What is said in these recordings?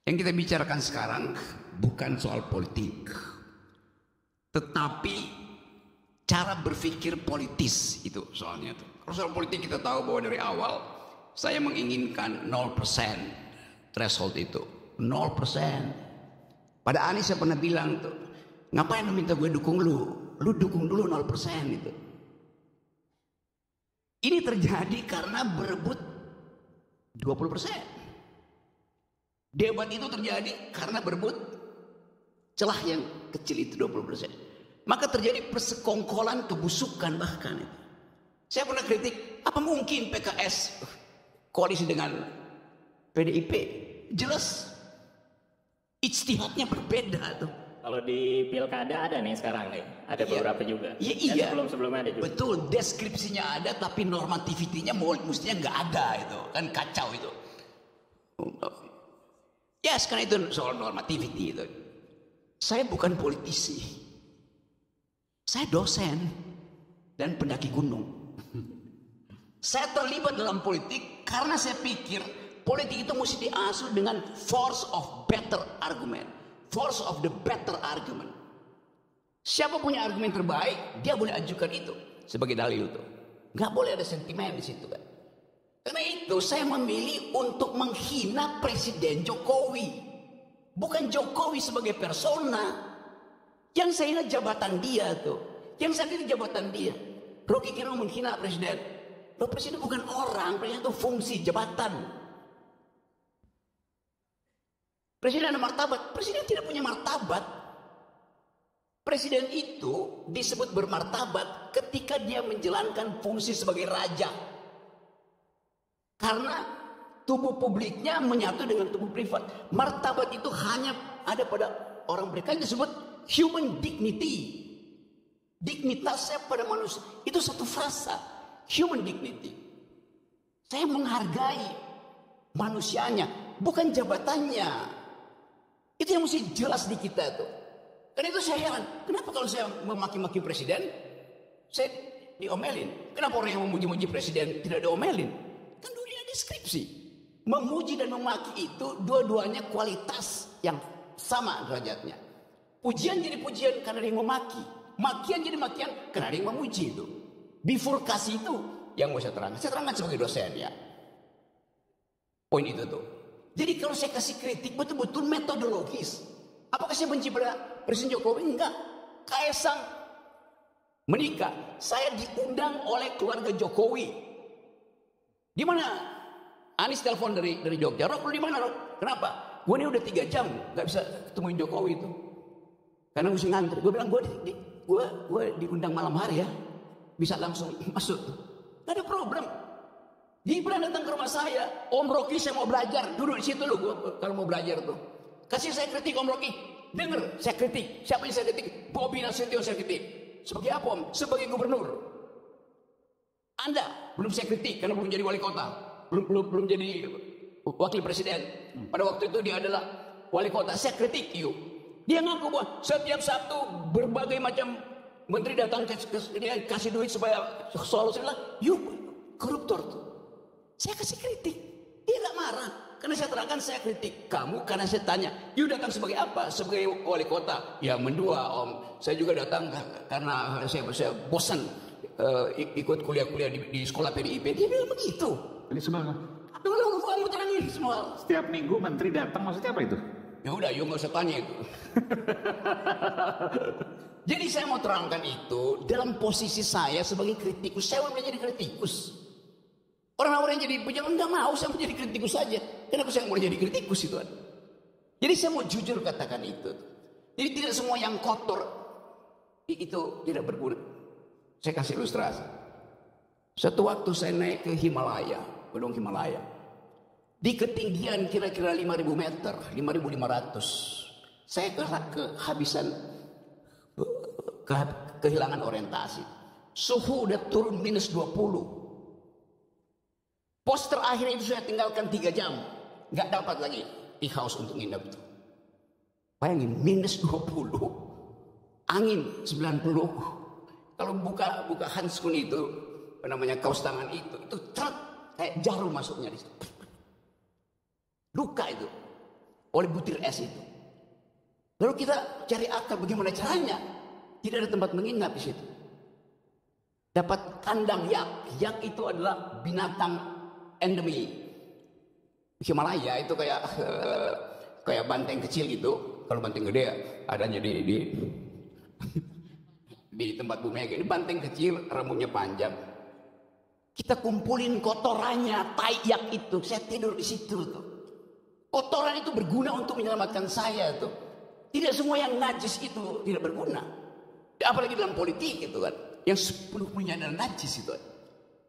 Yang kita bicarakan sekarang bukan soal politik, tetapi cara berpikir politis itu soalnya tuh. Kalau soal politik kita tahu bahwa dari awal saya menginginkan 0% threshold itu, 0%. Pada Anies saya pernah bilang tuh, ngapain lu minta gue dukung lu dukung dulu 0% itu. Ini terjadi karena berebut 20%. Debat itu terjadi karena berebut celah yang kecil itu 20%. Maka terjadi persekongkolan kebusukan bahkan itu. Saya pernah kritik, apa mungkin PKS koalisi dengan PDIP? Jelas ijtihadnya berbeda tuh. Kalau di pilkada ada nih sekarang nih, ada beberapa juga. Iya. Sebelumnya ada juga. Betul, deskripsinya ada tapi normativitinya mestinya nggak ada itu, kan kacau itu. Ya sekarang itu soal normativity itu. Saya bukan politisi, saya dosen dan pendaki gunung. Saya terlibat dalam politik karena saya pikir politik itu mesti diasuh dengan force of better argument. Force of the better argument. Siapa punya argumen terbaik, dia boleh ajukan itu sebagai dalil itu. Nggak boleh ada sentimen di situ kan. Karena itu saya memilih untuk menghina Presiden Jokowi. Bukan Jokowi sebagai persona. Yang saya ingat jabatan dia tuh. Yang saya ingat jabatan dia. Rocky Gerung menghina Presiden. Loh, Presiden bukan orang, Presiden itu fungsi jabatan. Presiden ada martabat. Presiden tidak punya martabat. Presiden itu disebut bermartabat ketika dia menjalankan fungsi sebagai raja. Karena tubuh publiknya menyatu dengan tubuh privat. Martabat itu hanya ada pada orang mereka yang disebut human dignity. Dignitasnya pada manusia. Itu satu frasa. Human dignity. Saya menghargai manusianya, bukan jabatannya. Itu yang mesti jelas di kita tuh. Karena itu saya heran. Kenapa kalau saya memaki-maki presiden, saya diomelin? Kenapa orang yang memuji-muji presiden tidak diomelin? Kan dunia deskripsi. Memuji dan memaki itu dua-duanya kualitas yang sama derajatnya. Pujian jadi pujian karena ada yang memaki. Makian jadi makian karena ada yang memuji itu. Bifurkasi itu yang mau saya terangkan. Saya terangkan sebagai dosen ya. Poin itu tuh. Jadi kalau saya kasih kritik betul-betul metodologis. Apakah saya benci pada Presiden Jokowi? Enggak. Kaisang menikah. Saya diundang oleh keluarga Jokowi. Di mana? Anies telepon dari Jogja. Rok, lu di mana, Rok? Kenapa? Gue ini udah 3 jam nggak bisa ketemuin Jokowi itu. Karena mesti ngantri. Gue bilang gue diundang malam hari ya. Bisa langsung masuk. Gak ada problem. Gibran datang ke rumah saya. Om Rocky saya mau belajar. Duduk di situ lu kalau mau belajar tuh. Kasih saya kritik Om Rocky. Dengar saya kritik. Siapa yang saya kritik? Bobi Nasution saya kritik. Sebagai apa Om? Sebagai gubernur. Anda belum saya kritik karena belum jadi wali kota. Belum jadi wakil presiden. Pada waktu itu dia adalah wali kota. Saya kritik yuk. Dia ngaku bahwa setiap Sabtu berbagai macam menteri datang dia kasih duit supaya solusi lah. Yuk koruptor tuh. Saya kasih kritik. Dia gak marah. Karena saya terangkan saya kritik kamu karena saya tanya. You datang sebagai apa? Sebagai wali kota. Ya mendua Om. Saya juga datang karena saya bosan ikut kuliah-kuliah di sekolah PDIP. Dia bilang begitu. Ini semua. Kamu terangin semua. Setiap minggu menteri datang maksudnya apa itu? Ya udah, you nggak usah tanya itu. Jadi saya mau terangkan itu dalam posisi saya sebagai kritikus. Saya mau menjadi kritikus. Orang-orang yang jadi pejabat nggak mau saya menjadi kritikus saja. Kenapa saya mau jadi kritikus itu? Jadi saya mau jujur katakan itu. Jadi tidak semua yang kotor itu tidak berguna. Saya kasih ilustrasi. Satu waktu saya naik ke Himalaya, Gunung Himalaya. Di ketinggian kira-kira 5.000 meter, 5.500. Saya kehabisan, kehilangan orientasi. Suhu udah turun minus 20. Pos terakhir itu saya tinggalkan 3 jam. Gak dapat lagi di house untuk nginep itu. Bayangin, minus 20. Angin 90. Kalau buka handskun itu, namanya kaos tangan itu kayak jarum masuknya di situ. Luka itu. oleh butir es itu. Lalu kita cari akal bagaimana caranya. Tidak ada tempat menginap di situ. Dapat kandang yak. Yak itu adalah binatang endemi Himalaya, itu kayak banteng kecil gitu. Kalau banteng gede adanya di tempat Bu Mega. Ini banteng kecil, rambutnya panjang. Kita kumpulin kotorannya, tai yak itu. Saya tidur di situ tuh. Kotoran itu berguna untuk menyelamatkan saya tuh. Tidak semua yang najis itu tidak berguna. Apalagi dalam politik gitu kan. Yang sepenuhnya adalah najis itu.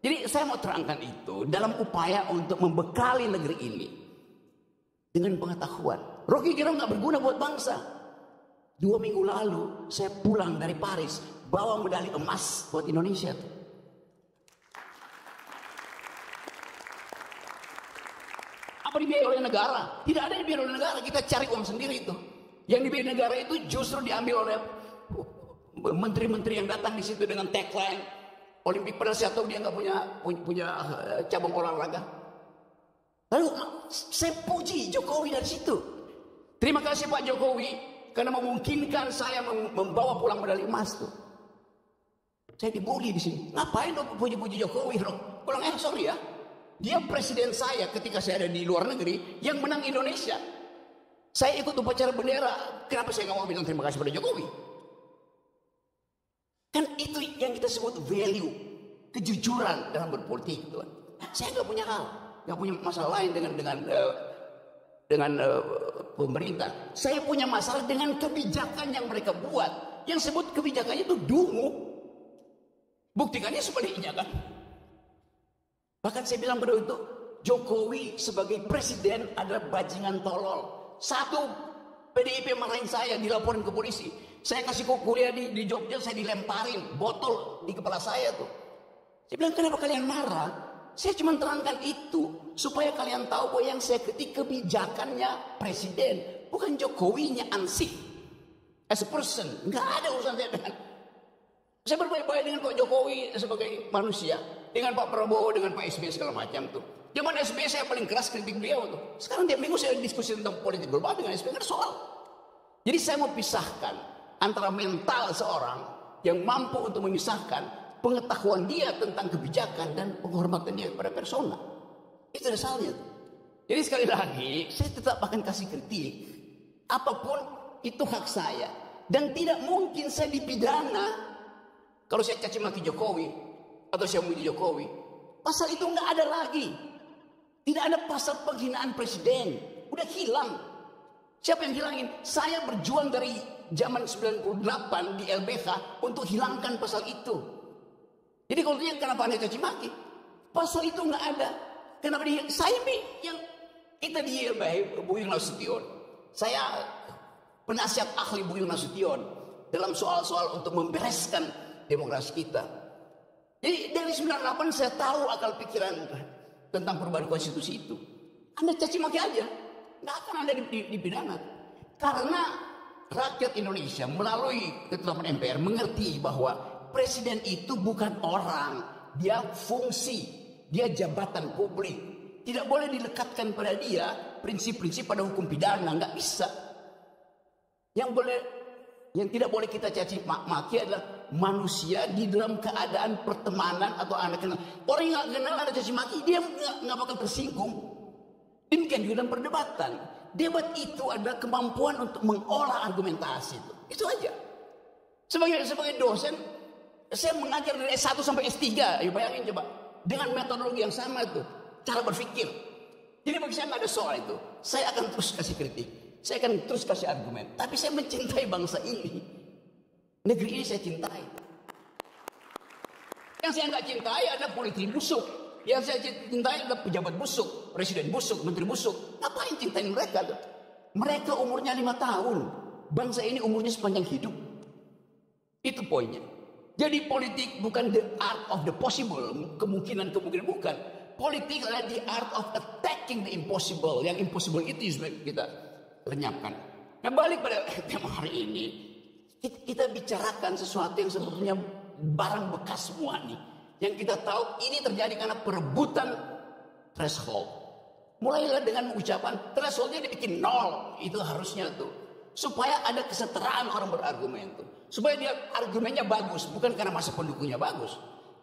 Jadi saya mau terangkan itu dalam upaya untuk membekali negeri ini dengan pengetahuan. Rocky Gerung nggak berguna buat bangsa. 2 minggu lalu saya pulang dari Paris bawa medali emas buat Indonesia. Apa dibiayai oleh negara? Tidak ada yang dibiayai oleh negara. Kita cari uang sendiri itu. Yang dibiayai negara itu justru diambil oleh menteri-menteri yang datang di situ dengan tagline Olimpik, padahal saya tahu dia nggak punya cabang olahraga. Lalu saya puji Jokowi dari situ. Terima kasih Pak Jokowi karena memungkinkan saya membawa pulang medali emas tuh. Saya dibully di sini. Ngapain lo puji-puji Jokowi? Pulang sorry ya. Dia presiden saya ketika saya ada di luar negeri yang menang Indonesia. Saya ikut upacara bendera. Kenapa saya nggak mau bilang terima kasih pada Jokowi? Kan itu yang kita sebut value, kejujuran dalam berpolitik, gitu kan. Saya nggak punya hal, nggak punya masalah lain dengan pemerintah. Saya punya masalah dengan kebijakan yang mereka buat. Yang sebut kebijakannya itu dungu. Buktikannya sebaliknya kan. Bahkan saya bilang pada itu Jokowi sebagai presiden adalah bajingan tolol. Satu, PDIP marahin saya, dilaporin ke polisi. Saya kasih kuliah di Jogja, saya dilemparin botol di kepala saya tuh. Saya bilang, kenapa kalian marah? Saya cuma terangkan itu supaya kalian tahu bahwa yang saya ketik kebijakannya presiden, bukan Jokowinya ansih. As a person, nggak ada urusan saya dengan. Saya berbaik-baik dengan Pak Jokowi sebagai manusia, dengan Pak Prabowo, dengan Pak SBY segala macam tuh. Zaman SBY saya paling keras kritik beliau tuh. Sekarang tiap minggu saya diskusi tentang politik global dengan SBY, nggak ada soal. Jadi saya mau pisahkan antara mental seorang yang mampu untuk memisahkan pengetahuan dia tentang kebijakan dan penghormatan dia kepada persona. Itu dasarnya. Jadi sekali lagi, saya tetap akan kasih kritik. Apapun itu hak saya. Dan tidak mungkin saya dipidana kalau saya caci maki Jokowi atau saya memuji Jokowi. Pasal itu nggak ada lagi. Tidak ada pasal penghinaan presiden. Udah hilang. Siapa yang hilangin? Saya berjuang dari zaman 98 di LBH untuk hilangkan pasal itu. Jadi kalau dia kenapa Anda caci maki? Pasal itu nggak ada. Kenapa dia? Saya yang kita di LBH Bu Yung Nasution. Saya penasihat ahli Bu Yung Nasution dalam soal-soal untuk membereskan demokrasi kita. Jadi dari 98 saya tahu akal pikiran tentang perubahan konstitusi itu. Anda caci maki aja, nggak akan Anda dipidana. Karena rakyat Indonesia melalui ketetapan MPR mengerti bahwa presiden itu bukan orang, dia fungsi, dia jabatan publik. Tidak boleh dilekatkan pada dia prinsip-prinsip pada hukum pidana, nggak bisa. Yang tidak boleh kita caci maki adalah manusia di dalam keadaan pertemanan atau anak kenal. Orang yang nggak kenal ada caci maki, dia nggak bakal tersinggung. Demikian juga dalam perdebatan. Debat itu adalah kemampuan untuk mengolah argumentasi. Itu aja. Sebagai dosen, saya mengajar dari S1 sampai S3. Ayo bayangin coba. Dengan metodologi yang sama itu. Cara berpikir. Jadi bagi saya nggak ada soal itu. Saya akan terus kasih kritik. Saya akan terus kasih argumen. Tapi saya mencintai bangsa ini. Negeri ini saya cintai. Yang saya nggak cintai adalah politik busuk. Yang saya cintai adalah pejabat busuk, presiden busuk, menteri busuk. Ngapain cintain mereka tuh? Mereka umurnya 5 tahun. Bangsa ini umurnya sepanjang hidup. Itu poinnya. Jadi politik bukan the art of the possible. Kemungkinan bukan. Politik adalah the art of attacking the impossible. Yang impossible itu kita lenyapkan. Nah balik pada tema hari ini. Kita bicarakan sesuatu yang sebetulnya barang bekas semua nih. Yang kita tahu ini terjadi karena perebutan threshold. Mulailah dengan ucapan thresholdnya dibikin 0. Itu harusnya tuh. Supaya ada kesetaraan orang berargumen tuh. Supaya dia argumennya bagus. Bukan karena masa pendukungnya bagus.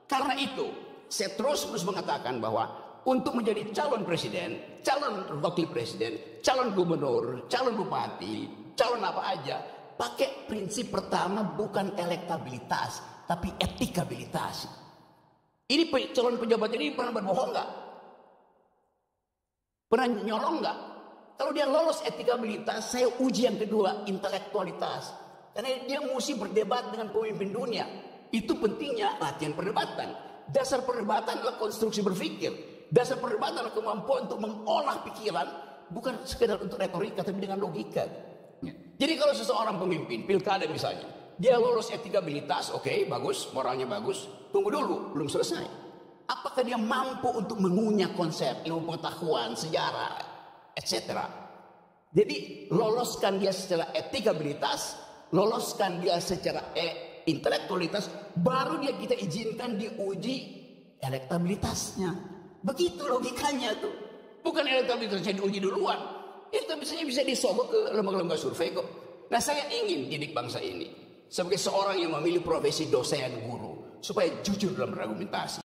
Karena itu saya terus mengatakan bahwa untuk menjadi calon presiden, calon wakil presiden, calon gubernur, calon bupati, calon apa aja, pakai prinsip pertama bukan elektabilitas, tapi etikabilitas. Ini calon pejabat ini pernah berbohong nggak? Pernah nyolong nggak? Kalau dia lolos etikabilitas, saya uji yang kedua, intelektualitas. Karena dia mesti berdebat dengan pemimpin dunia. Itu pentingnya latihan perdebatan. Dasar perdebatan adalah konstruksi berpikir. Dasar perdebatan adalah kemampuan untuk mengolah pikiran. Bukan sekedar untuk retorika, tapi dengan logika. Jadi kalau seseorang pemimpin, pilkada misalnya, dia lolos etikabilitas, oke, bagus, moralnya bagus. Tunggu dulu, belum selesai. Apakah dia mampu untuk mengunyah konsep ilmu pengetahuan, sejarah, etc. Jadi loloskan dia secara etikabilitas, loloskan dia secara intelektualitas, baru dia kita izinkan diuji elektabilitasnya. Begitu logikanya tuh. Bukan elektabilitasnya diuji duluan. Elektabilitasnya bisa disogok ke lembaga-lembaga survei kok. Nah, saya ingin didik bangsa ini sebagai seorang yang memilih profesi dosen guru supaya jujur dalam berargumentasi.